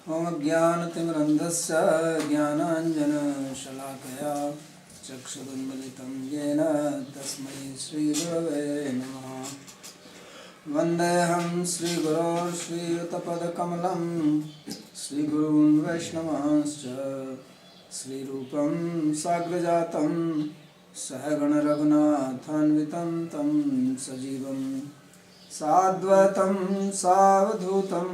ॐ ज्ञानतिमिरन्धस्य ज्ञानाञ्जनशलाकया चक्षुरुन्मिलितं येन तस्मै श्रीगुरवे नमः। वन्देऽहं श्रीगुरो श्रीयुतपदकमलं श्रीगुरून् वैष्णवांश्च श्रीरूपं साग्रजातं सहगणरघुनाथान्वितं तं सजीवं साद्वैतं सावधूतं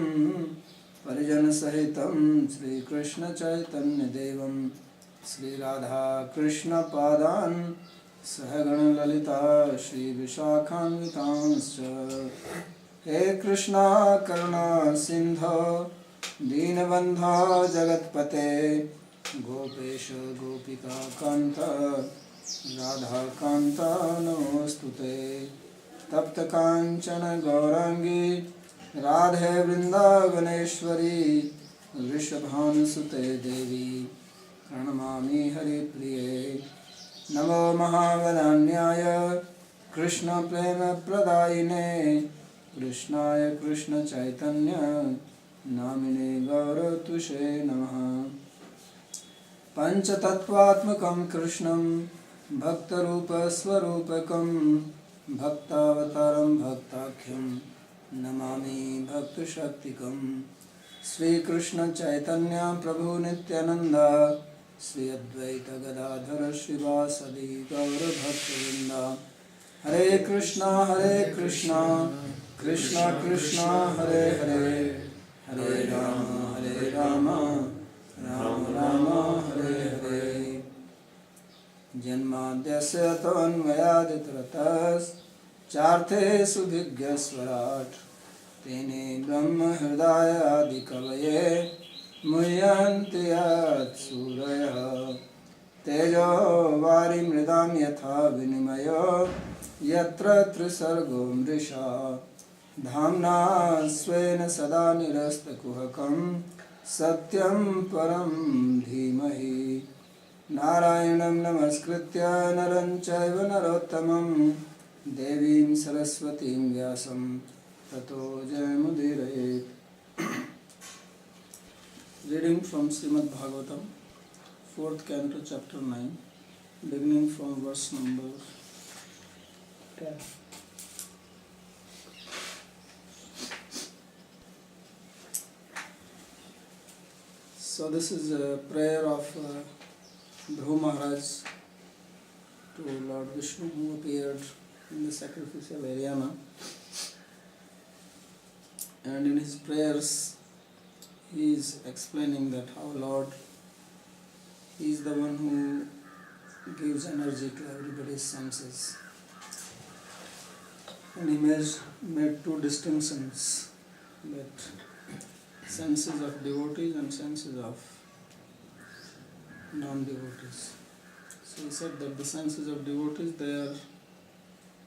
परिजनसहितं श्रीकृष्णचैतन्यदेवं श्रीराधाकृष्णपादान् सहगणललिता श्रीविशाखान्वितांश्च। हे कृष्णा करुणा सिन्धो दीनबन्धो जगत्पते गोपेश गोपिकान्त राधाकान्त नमोऽस्तुते। तप्तकाञ्चन गौराङ्गी राधे वृन्दावनेश्वरी वृषभानुसुते देवी प्रणमामि हरिप्रिये। नमो महावदान्याय कृष्णप्रेमप्रदायिने कृष्णाय कृष्णचैतन्य नामिने गौरतुषे नमः। पञ्चतत्त्वात्मकं कृष्णं भक्तरूपस्वरूपकं भक्तावतारं भक्ताख्यं नमामि भक्तशक्तिकं। श्रीकृष्णचैतन्य प्रभु नित्यानन्द श्री अद्वैत गदाधर श्रीवासदि गौरभक्तवृन्द। हरे कृष्णा कृष्णा कृष्णा हरे हरे, हरे राम राम राम हरे हरे। जन्माद्यस्य तोन्मयादितरतश्चार्थे विघ्नस्वराट् तेने ब्रह्म हृदय आदिकवये मुह्यन्ति यत्सूरयः। तेजो वारिमृदां यथा विनिमयो यत्र त्रिसर्गो मृषा धाम्ना स्वेन सदा निरस्तकुहकं सत्यं परं धीमहि। नारायणं नमस्कृत्य नरं चैव नरोत्तमं देवीं सरस्वतीं व्यासं ततो जयमुदीरयेत्। Reading from Srimad Bhagavatam, 4th Canto, Chapter 9, beginning from verse number 10. So this is a prayer of Dhruv Maharaj to Lord Vishnu, who appeared in the sacrificial arena, and in his prayers he is explaining that how Lord is the one who gives energy to everybody's senses. And he made two distinctions, that senses of devotees and senses of non-devotees. So he said that the senses of devotees, they are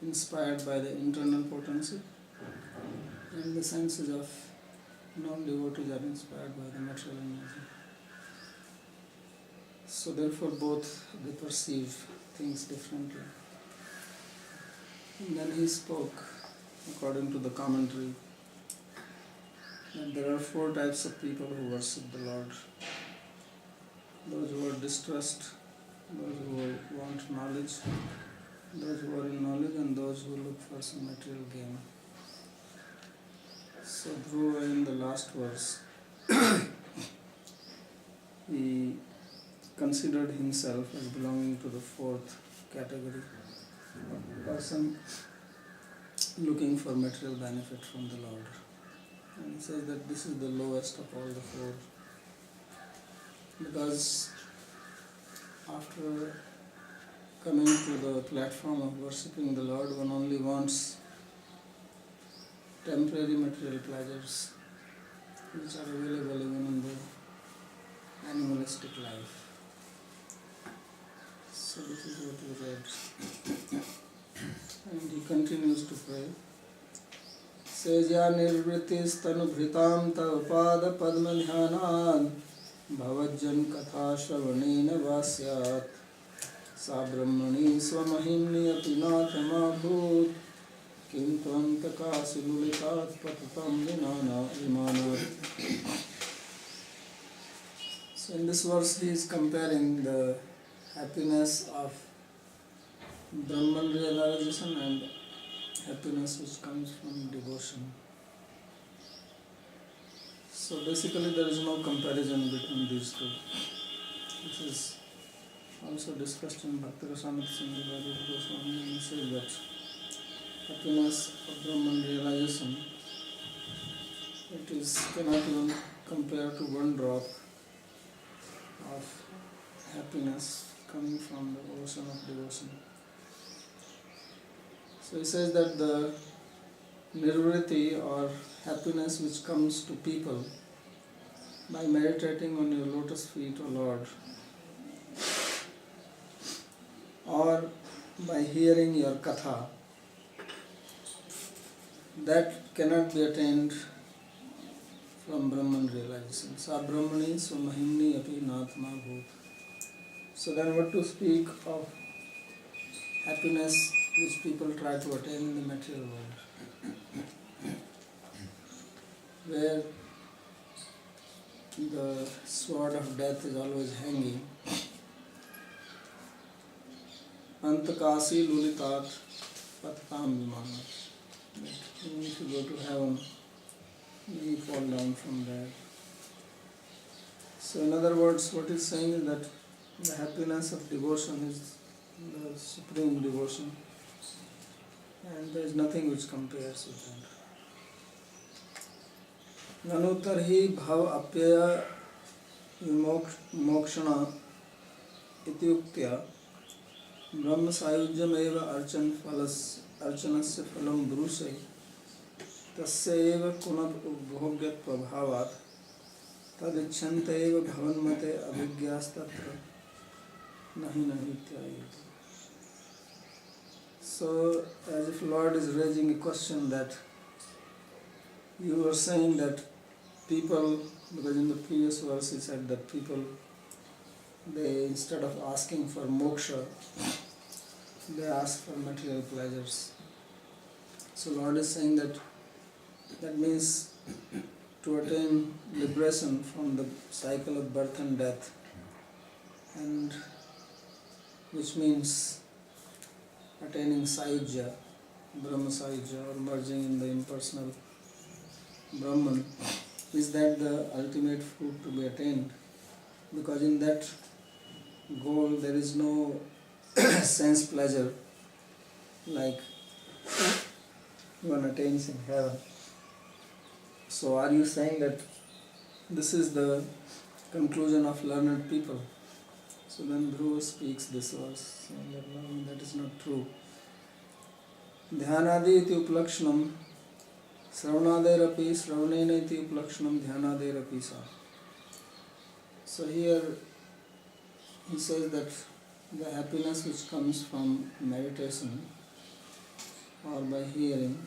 inspired by the internal potency, and the senses of non-devotees are inspired by the material energy. So therefore both they perceive things differently. And then he spoke, according to the commentary, that there are 4 types of people who worship the Lord. Those who are distressed, those who want knowledge, those who are in knowledge, and those who look for some material gain. So Dhruva, in the last verse, he considered himself as belonging to the 4th category, a person looking for material benefit from the Lord. And he says that this is the lowest of all the 4, because after coming to the platform of worshipping the Lord, one only wants temporary material pleasures which are available even in the animalistic life. So this is what we read. And he continues to pray. Seja nirvritis tanubhritam tavpada padmadhyanad bhavajjan katha shravanena vasyat sa brahmani swamahimni apinathama किं त्वन्तकासुलुलितात् पततं विमानात्। So in this verse he is comparing the happiness of Brahman realization and happiness which comes from devotion. So basically there is no comparison between these two. This is also discussed in Bhakti Rasamrita Sindhu by Rupa Goswami, and he says that happiness of Brahman realization, cannot even compare to one drop of happiness coming from the ocean of devotion. So he says that the nirvriti or happiness which comes to people by meditating on your lotus feet, O Lord, or by hearing your katha, that cannot be attained from Brahman realization. Sa Brahmani Swamahimni api natma bhut. So then what to speak of happiness which people try to attain in the material world, where the sword of death is always hanging. Antakasi lulitat pattam vimanat. If you go to heaven, you fall down from there. So in other words, what he's saying is that the happiness of devotion is the supreme devotion, and there is nothing which compares with that. Nanu tarhi bhav apyaya vimokshana ityuktya brahma sayujyam eva archanasya phalam brusai tasya eva kunab ubhogyat prabhavat tadichhanta eva bhavanmate abhigyastatra nahi ityayati. So as if Lord is raising a question that you were saying that people, because in the previous verse he said that people, they instead of asking for moksha, they ask for material pleasures. So Lord is saying that means to attain liberation from the cycle of birth and death, and which means attaining Sayujya, Brahma Sayujya, or merging in the impersonal Brahman, is that the ultimate fruit to be attained, because in that goal there is no sense pleasure like one attains in heaven. So are you saying that this is the conclusion of learned people? So then Dhruva speaks this verse, saying that no, that is not true. Dhyanadi iti uplakshanam sravanader api sravanena iti uplakshanam dhyanadera api sa. So here he says that the happiness which comes from meditation or by hearing,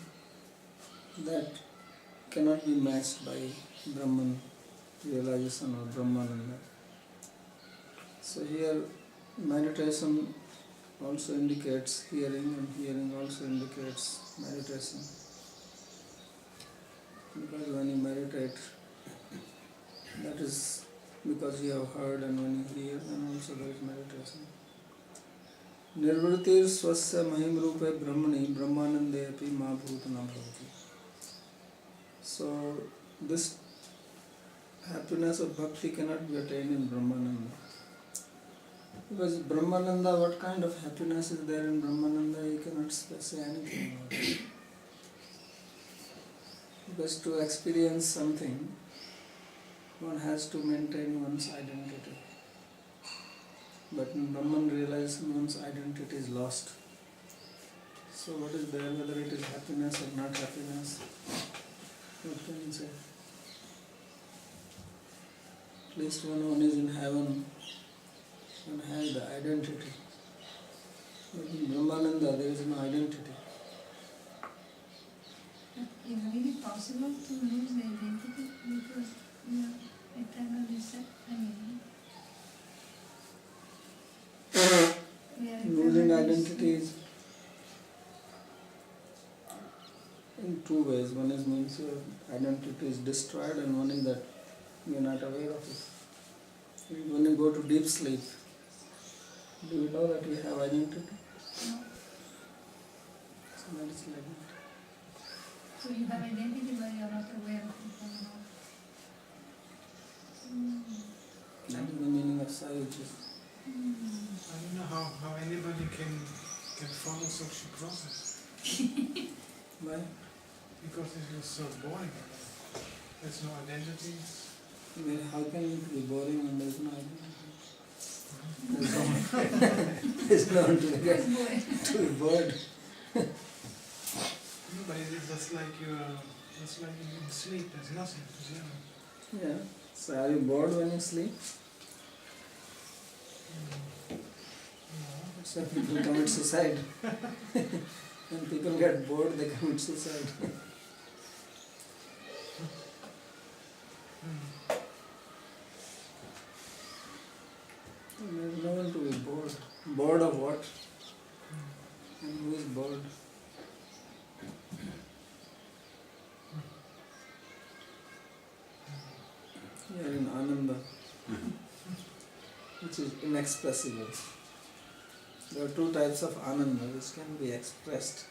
that cannot be matched by Brahman realization or Brahmananda. So here meditation also indicates hearing, and hearing also indicates meditation. Because when you meditate, that is because you have heard, and when you hear, then also there is meditation. Nirvritir swasya mahim rupe brahmani brahmanande api ma bhutana bhavati. So this happiness of bhakti cannot be attained in Brahmananda. Because Brahmananda, what kind of happiness is there in Brahmananda, you cannot say anything about it. Because to experience something, one has to maintain one's identity. But in Brahman realization, one's identity is lost. So what is there, whether it is happiness or not happiness? What can you say? At least when one is in heaven, one has the identity. But in Brahmananda, there is no identity. Is it really possible to lose the identity because we are eternal reset? Losing identity is in two ways. One is means your identity is destroyed, and one is that you are not aware of it. When you go to deep sleep, do you know that you have identity? No. So that is like that. So you have identity but you are not aware of it somehow. That is the meaning of Sayuji. I don't know how anybody can follow such a process. Why? Because it is so boring. There's no identity. Well, how can it be boring when there is no identity? There's no one to Yes, be bored. No, but it is just like you're in sleep. There's nothing to zero. Yeah. So are you bored when you sleep? No. So people commit suicide. When people get bored, they commit suicide. And there's no one to be bored. Bored of what? And who is bored? You are in Ananda, which is inexpressible. There are two types of Ananda which can be expressed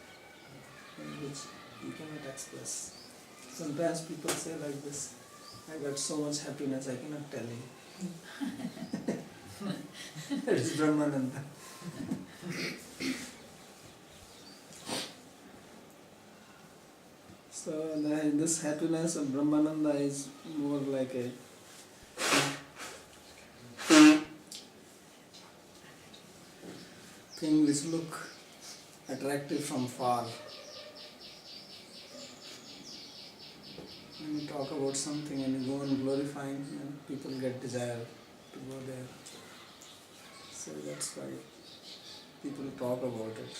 and which you cannot express. Sometimes people say like this, I got so much happiness I cannot tell you. That is Brahmananda. So this happiness of Brahmananda is more like a thing which look attractive from far. When you talk about something and you go on glorifying, and people get desire to go there. So that's why people talk about it.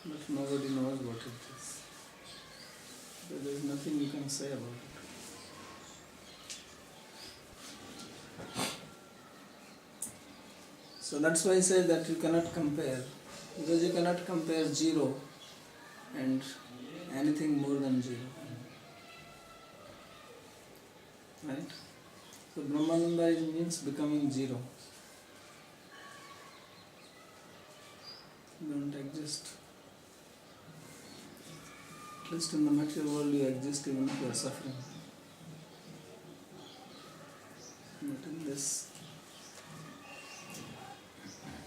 But nobody knows what it is. So there is nothing you can say about it. So that's why I say that you cannot compare. Because you cannot compare zero and anything more than zero. Right? So Brahmananda means becoming zero. You don't exist. At least in the material world you exist even if you are suffering. But in this.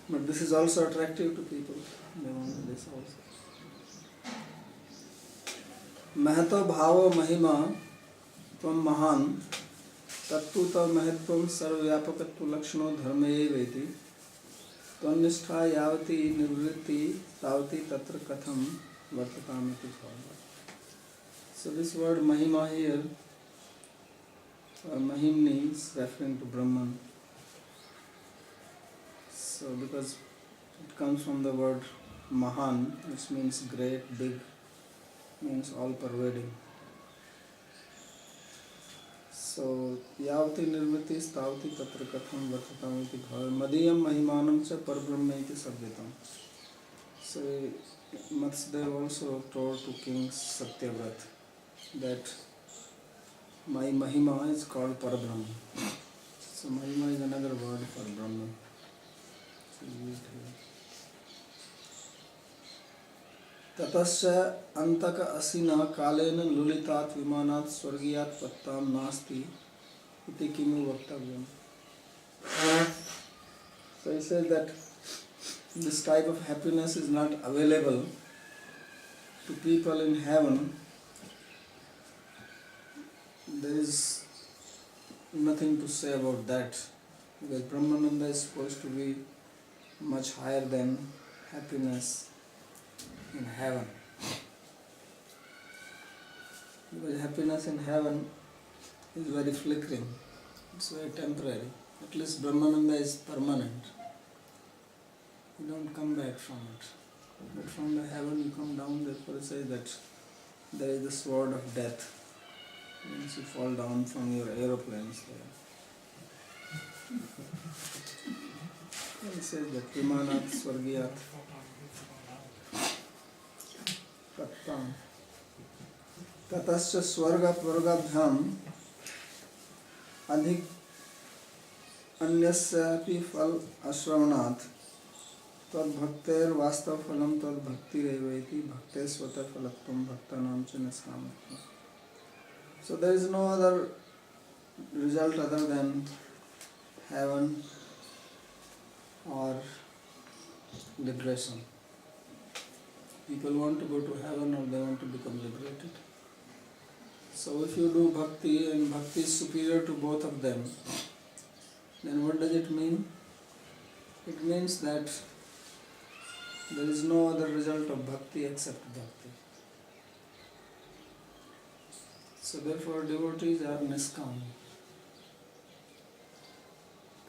But this is also attractive to people. They want this also. Mahato bhava mahima tvam mahan tattuta mahatvam sarvvyapakatva lakshano dharme veti tvannishtha yavati nivritti tavati tatra katham vartatamiti bhava. So this word mahima here, mahimni is referring to Brahman. So because it comes from the word mahan, which means great, big, means all pervading. So yavati nirviti stavati tatra katham vartatamiti bhava madiyam mahimanam cha parbrahmeti sabyatam. So Matsdev also told to King Satyavrat that my mahima is called Parabrahma. So mahima is another word for Brahman. So used here. Tatasya antaka asina kalena lulitat vimanat swargiyat pattam nasti iti kimu vaktavyam. So he said that this type of happiness is not available to people in heaven. There is nothing to say about that, because Brahmananda is supposed to be much higher than happiness in heaven. Because happiness in heaven is very flickering, it's very temporary. At least Brahmananda is permanent. You don't come back from it. But from the heaven you come down, therefore it says that there is the sword of death. Once you fall down from your aeroplanes there. And it says that Vimanat Swargiyat Pattam Tatasya Swarga Purgabhyam Adhik अन्यस्यापि फल अश्रवणात् तद्भक्तेर वास्तव फलम तद्भक्तिरेव इति भक्ते स्वतः फलत्वम भक्तानां च निष्कामत्वम्. So there is no other result other than heaven or liberation. People want to go to heaven or they want to become liberated. So if you do bhakti and bhakti is superior to both of them, then what does it mean? It means that there is no other result of bhakti except bhakti. So therefore devotees are niskam.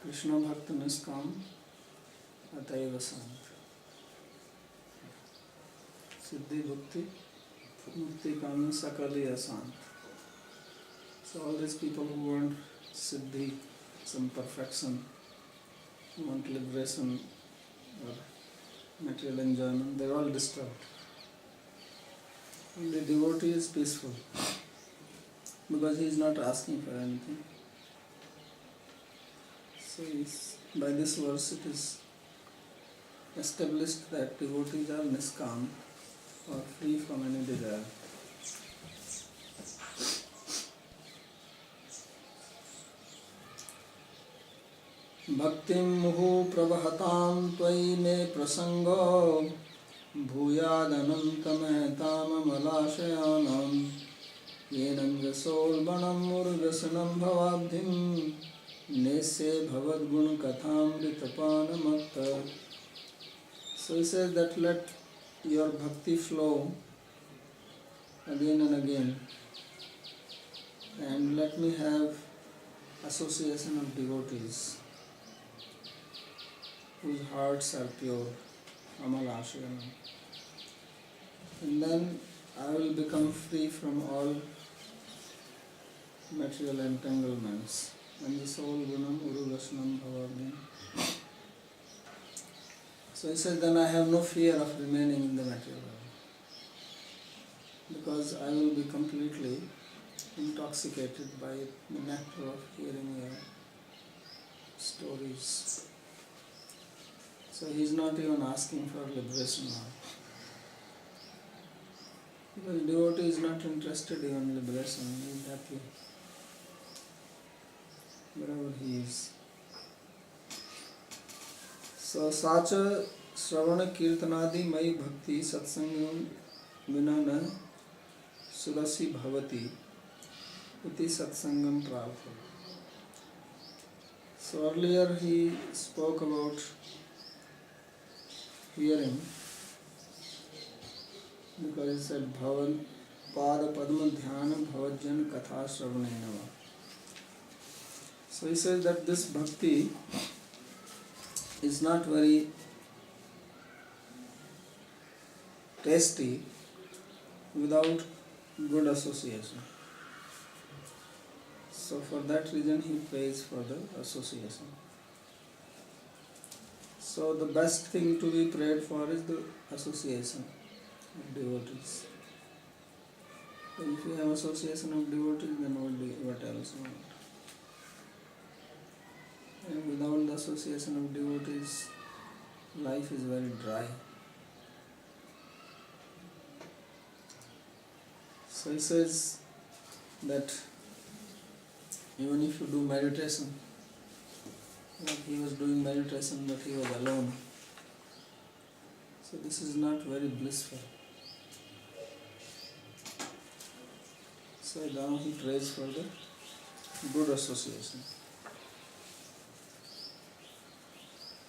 Krishna bhakta niskam ataiva sant. Siddhi bhakti mukti kami sakali asant. So all these people who want siddhi, some perfection, who want liberation or material enjoyment, they are all disturbed. And the devotee is peaceful because he is not asking for anything. So by this verse it is established that devotees are niskam or free from any desire. Bhaktim muhu pravahatam tvai me prasango भूयादनन्तमहताम मलाशयानां येनं रसोल्बणं मुरुगसनं भवाब्धिं नेस्ये भवद्गुणकथामृतपानमत्त. So he says that let your bhakti flow again and again, and let me have association of devotees whose hearts are pure, Amalashayana. And then I will become free from all material entanglements. And the soul gunam uruvasanam bhavavni. So he said, then I have no fear of remaining in the material world, because I will be completely intoxicated by the nectar of hearing your stories. So he is not even asking for liberation now. Because devotee is not interested even in liberation, he is happy wherever he is. So sacha Shravana Kirtanadi Mai Bhakti Satsangam Vinana Surasi Bhavati Iti Satsangam Prartha. So earlier he spoke about hearing, because he said Bhavan Pada Padma Dhyana Bhavajan Katha Shravanenava. So he says that this bhakti is not very tasty without good association. So for that reason he prays for the association. So the best thing to be prayed for is the association of devotees. So if you have association of devotees, then what else you want? And without the association of devotees, life is very dry. So he says that even if you do meditation, like he was doing meditation but he was alone, so this is not very blissful. So now he prays for the good association.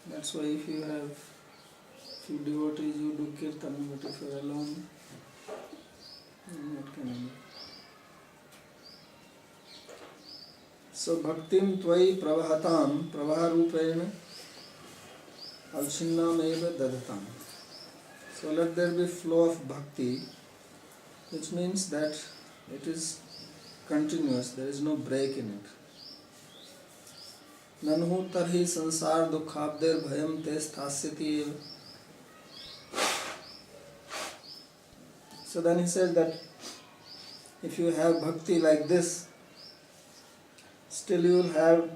That's why if you have few devotees, you do kirtan, but if you are alone, then what can you do? So bhaktim tvai pravahatam pravaharupena alshinnam eva dadatam. So let there be flow of bhakti, which means that it is continuous, there is no break in it. Nanhu tarhi sansar dukhabder bhayam te sthasyati eva. So then he said that if you have bhakti like this, still you will have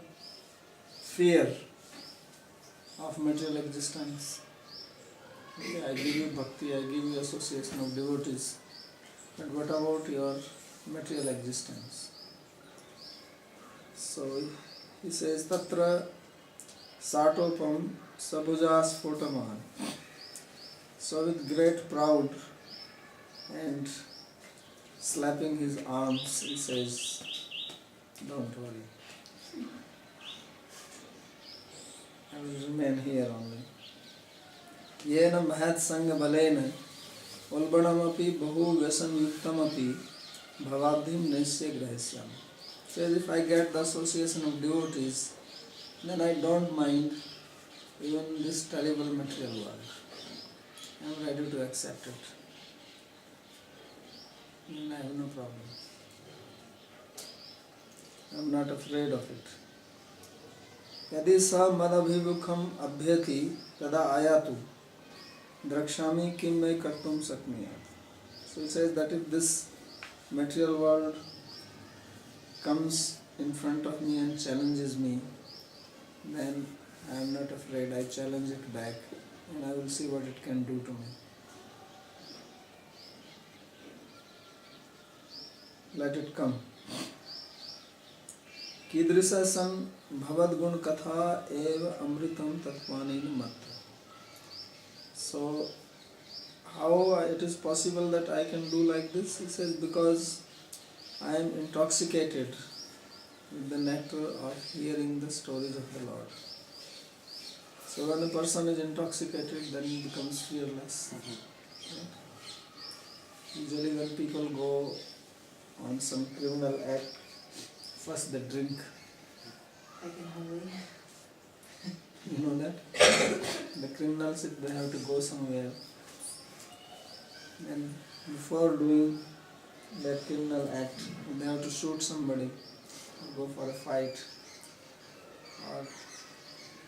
fear of material existence. Okay, I give you bhakti, I give you association of devotees, but what about your material existence? So he says, Tatra Satopam Sabujas Photaman. So with great pride and slapping his arms, he says, don't worry, I will remain here only. Yena mahat sanga balena ulbanamapi bahu vyasan yuktamapi bhavadhim nesya grahasyam. Says if I get the association of devotees, then I don't mind even this terrible material world. I am ready to accept it. And I have no problem. I am not afraid of it. Yadi sa madabhivukham abhyati tada ayatu drakshami kim may kartum sakmiya. So he says that if this material world comes in front of me and challenges me, then I am not afraid. I challenge it back and I will see what it can do to me. Let it come. Kidrisa san bhavad gun katha eva amritam tatvanena matta. So, how it is possible that I can do like this? He says, because I am intoxicated with the nectar of hearing the stories of the Lord. So when a person is intoxicated, then he becomes fearless. Right? Usually when people go on some criminal act, first they drink. I can hurry. You know that? The criminals, if they have to go somewhere, and before doing that criminal act, they have to shoot somebody, or go for a fight, or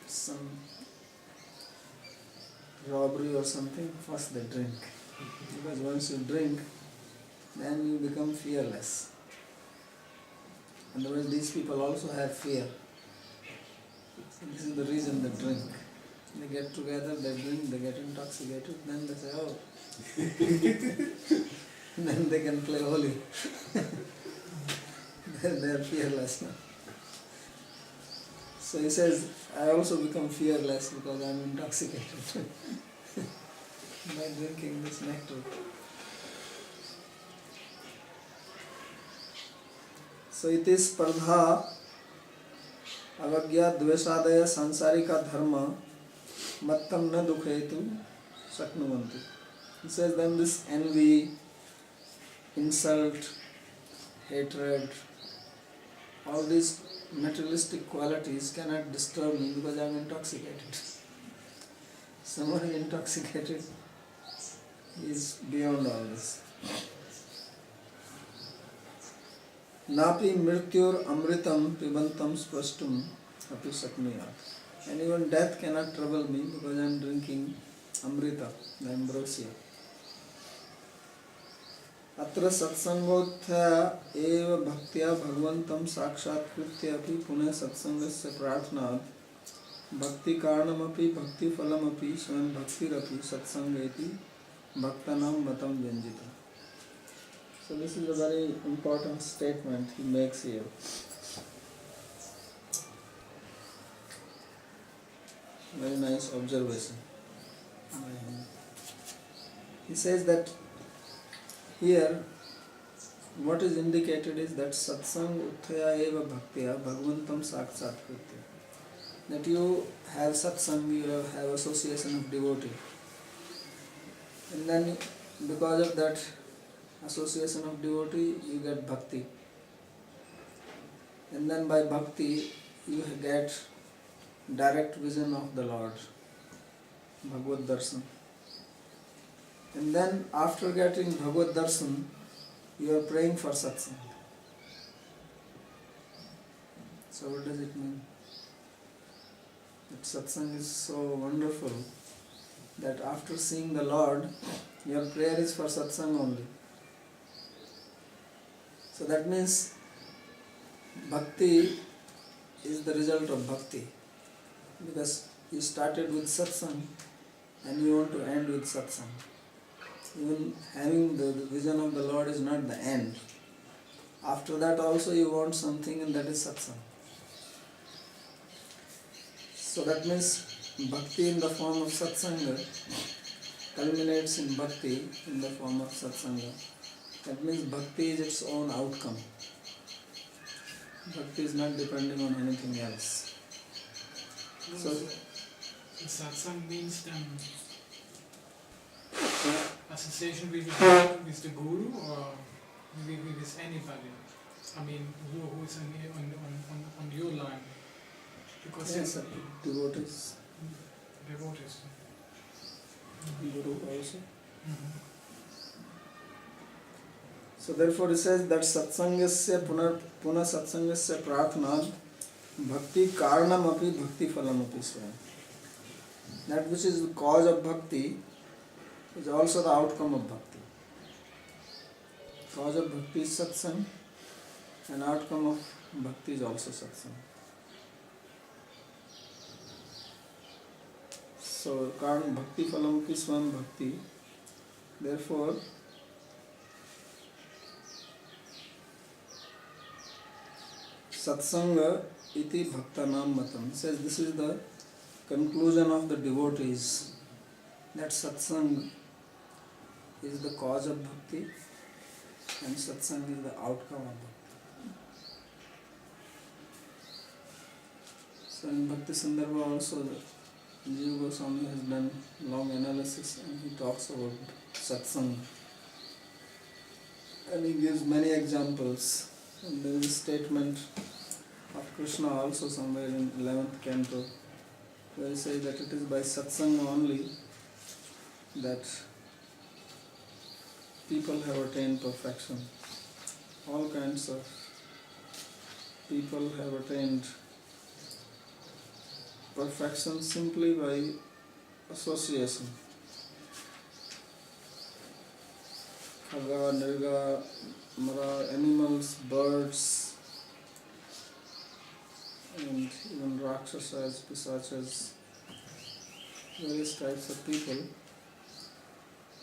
some robbery or something, first they drink. Because once you drink, then you become fearless. Otherwise these people also have fear. So this is the reason they drink. They get together, they drink, they get intoxicated, then they say, oh, then they can play holy. They are fearless now. So he says, I also become fearless because I am intoxicated by drinking this nectar. So it is spardha avagya dveshadaya sansarika dharma mattam na dukhetu saknuvanti. He says then this envy, insult, hatred, all these materialistic qualities cannot disturb me because I am intoxicated. Someone is intoxicated is beyond all this. Napi mrityur amritam pibantam sprashtum api sakmiyat. And even death cannot trouble me because I am drinking amrita, the ambrosia. Atra satsangotthaya eva bhaktya bhagvantam sakshatkritya api punah satsangasya prarthnat bhakti karanamapi bhakti phalamapi swayam bhaktirapi satsangeti bhaktanam matam vyanjita. So this is a very important statement he makes here. Very nice observation by him. He says that here what is indicated is that satsang utthaya eva bhaktya bhagvantam sakshatkritya. That you have satsang, you have association of devotee. And then because of that association of devotee, you get bhakti. And then by bhakti, you get direct vision of the Lord, Bhagavad Darshan. And then after getting Bhagavad Darshan, you are praying for satsang. So what does it mean? That satsang is so wonderful that after seeing the Lord, your prayer is for satsang only. So that means bhakti is the result of bhakti. Because you started with satsang and you want to end with satsang. Even having the vision of the Lord is not the end. After that also you want something, and that is satsang. So that means bhakti in the form of satsanga culminates in bhakti in the form of satsanga. That means bhakti is its own outcome. Bhakti is not depending on anything else. So satsang means association with the guru or with anybody. I mean, who is on your line? Because yes, devotees, devotees. guru also. Mm-hmm. So therefore it says that satsangasya puna satsangasya prarthana bhakti karanam api bhakti phalam api swayam. That which is the cause of bhakti is also the outcome of bhakti. Cause of bhakti is satsang, and outcome of bhakti is also satsang. So karan bhakti phalam api swayam bhakti. Therefore satsanga iti bhaktanam matam says this is the conclusion of the devotees, that satsang is the cause of bhakti and satsang is the outcome of bhakti. So in Bhakti Sandarbha also Jiva Goswami has done long analysis and he talks about satsang and he gives many examples. And there is a statement of Krishna also somewhere in 11th canto where he says that it is by satsang only that people have attained perfection. All kinds of people have attained perfection simply by association. Khaga, nirga, mara, animals, birds, and even rakshasas, pisachas, various types of people,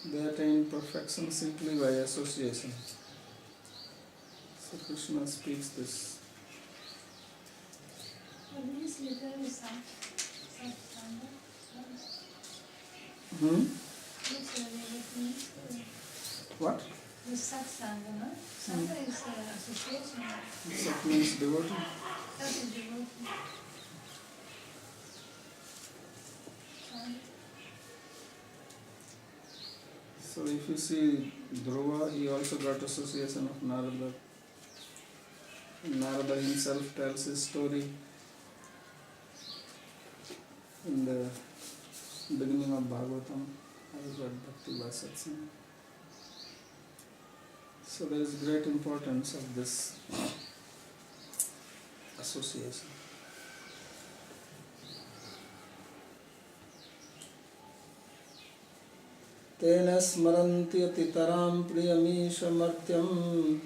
they attain perfection simply by association. So Krishna speaks this. What is literally satsanga? Which it means? What? The satsanga, no? Sangha is association. Sat means devotee. That is devotee. So if you see Dhruva, he also got association of Narada. Narada himself tells his story in the beginning of Bhagavatam. I got bhakti by satsang. So there is great importance of this association. Tena smaranti atitaram priyamishamartyam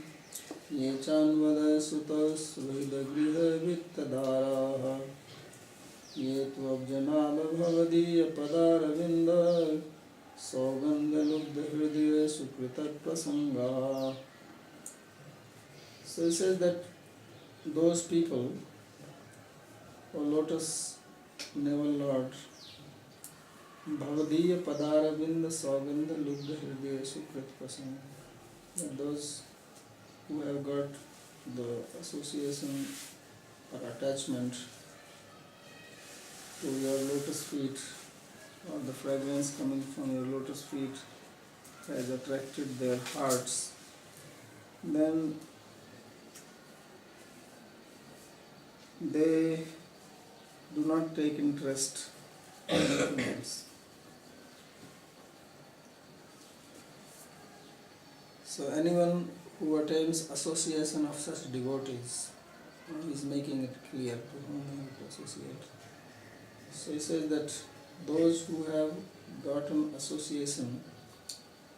ye chanvada sutta suhida griha vittadara ye tvabjanala bhavadiya padaravinda saugandha lubdha hridaya sukrita prasanga. So he says that those people, O Lotus Navel Lord, Bhavadiya Padaravinda Saugandha Lubdha Hridaya Sukrit Prasanga, that those who have got the association or attachment to your lotus feet, or the fragrance coming from your lotus feet has attracted their hearts, then they do not take interest in anything else. So anyone who attains association of such devotees, he is making it clear to whom he have to associate. So he says that those who have gotten association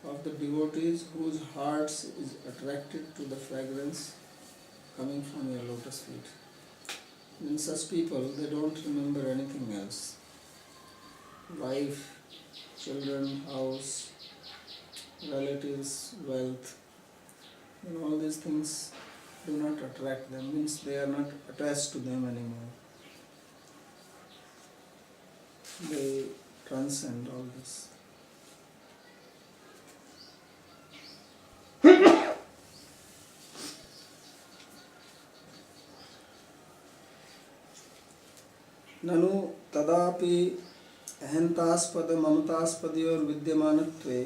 of the devotees whose hearts is attracted to the fragrance coming from your lotus feet, In such people, they don't remember anything else. Wife, children, house, relatives, wealth, and all these things do not attract them, means they are not attached to them anymore. They transcend all this. ननु तदापि अहंतास्पद ममतास्पदयोर विद्यमानत्वे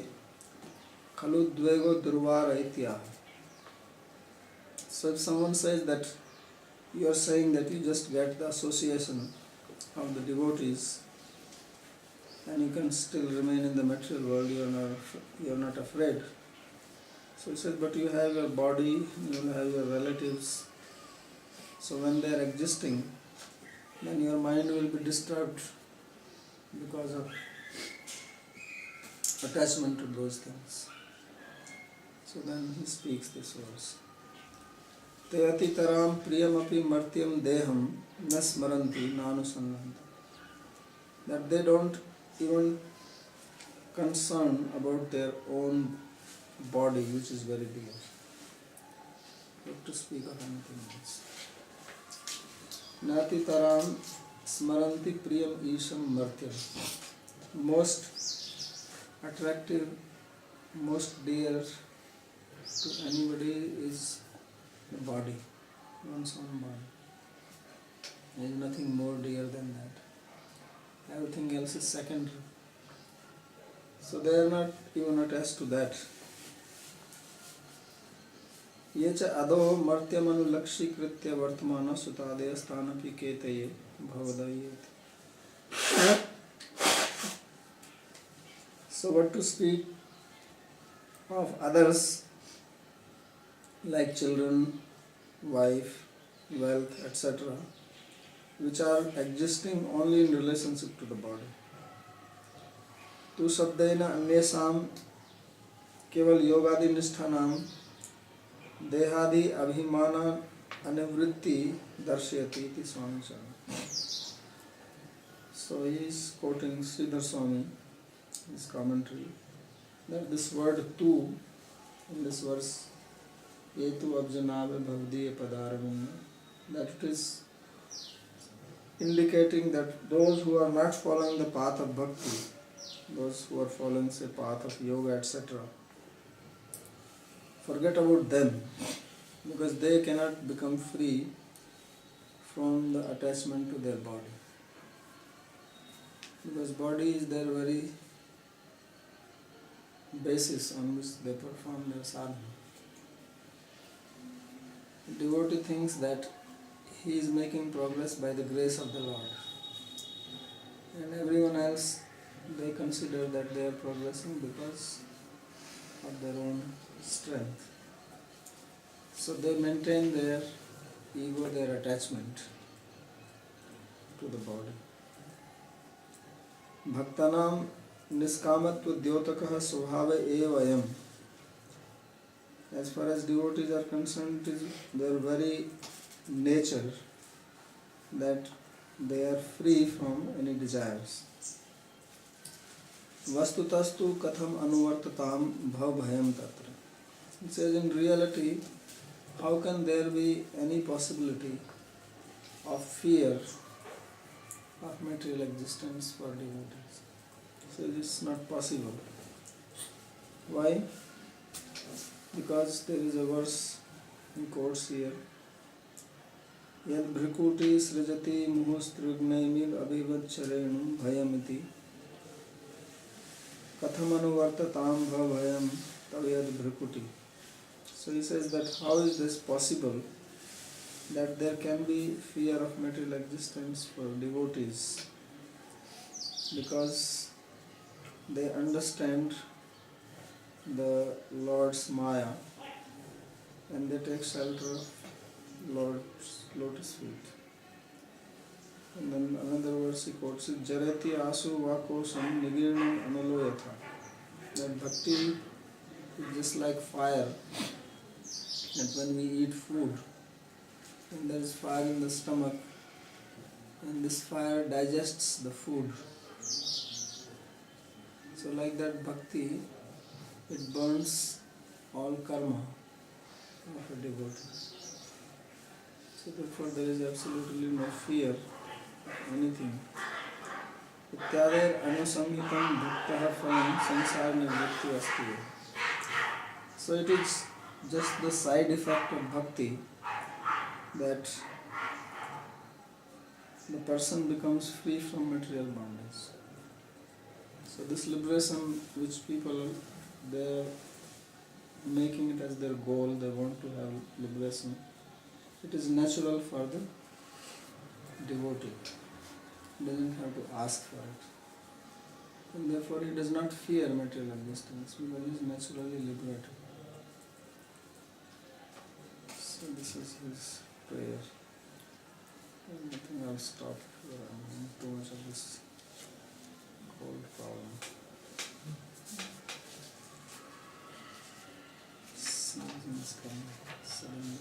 खलु द्वेगो दुर्वार इत्याह. So if someone says that you are saying that you just get the association of the devotees and you can still remain in the material world, you are not afraid. So he says, but you have your body, you have your relatives. So when they are existing, then your mind will be disturbed because of attachment to those things. So then he speaks this verse. Te atitaram priyamapi martyam deham na smaranti nanusannanta. That they don't even concern about their own body, which is very dear. Not to speak of anything else. Natitaram smaranti priyam isham martyam. Most attractive, most dear to anybody is the body, one's own body. There is nothing more dear than that. Everything else is secondary. So they are not even attached to that. ये च अदो मर्त्यमनुलक्षीकृत्य वर्तमान सुतादय स्थानपि केतये भवदयेति. So what to speak of others like children, wife, wealth, etc., which are existing only in relationship to the body. Tu sabdaina अन्येषां केवल योगादि निष्ठानां देहादि अभिमान अनिवृत्ति दर्शयति इति स्वामी चरण. So he is quoting Sridhar Swami, his commentary, that this word tu in this verse, yetu abjanave bhavdiye padaravin, that it is indicating that those who are not following the path of bhakti, those who are following say path of yoga, etc., forget about them, because they cannot become free from the attachment to their body. Because body is their very basis on which they perform their sadhana. The devotee thinks that he is making progress by the grace of the Lord, and everyone else, they consider that they are progressing because of their own strength. So they maintain their ego, their attachment to the body. Bhaktanam niskamatva dyotakah svabhava eva ayam. As far as devotees are concerned, it is their very nature that they are free from any desires. Vastutastu katham anuvartatam bhav bhayam tatra. It says, in reality, how can there be any possibility of fear of material existence for devotees? So it is not possible. Why? Because there is a verse in quotes here. Yad bhrikuti srijati muhustrugnaimil abhivad bhayamiti kathamanu bhavayam tavyad bhrikuti. So he says that how is this possible that there can be fear of material existence for devotees? Because they understand the Lord's Maya and they take shelter of Lord's lotus feet. And then another verse he quotes is Jarati asu vakosam nigirnam analoyatha. That bhakti is just like fire. That when we eat food and there is fire in the stomach, and this fire digests the food. So like that bhakti, it burns all karma of a devotee. So therefore there is absolutely no fear of anything. Ityader anusamhitam bhaktah phalam sansar nivritti asti. So it is just the side effect of bhakti that the person becomes free from material bondage. So this liberation which people, they are making it as their goal, they want to have liberation, it is natural for the devotee. He doesn't have to ask for it. And therefore he does not fear material existence because he is naturally liberated. So this is his prayer. And I think I'll stop here. I'm in too much of this cold problem. Season is coming suddenly.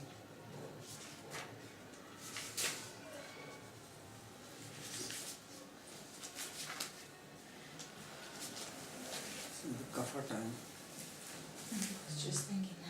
This is the kapha time. I was just thinking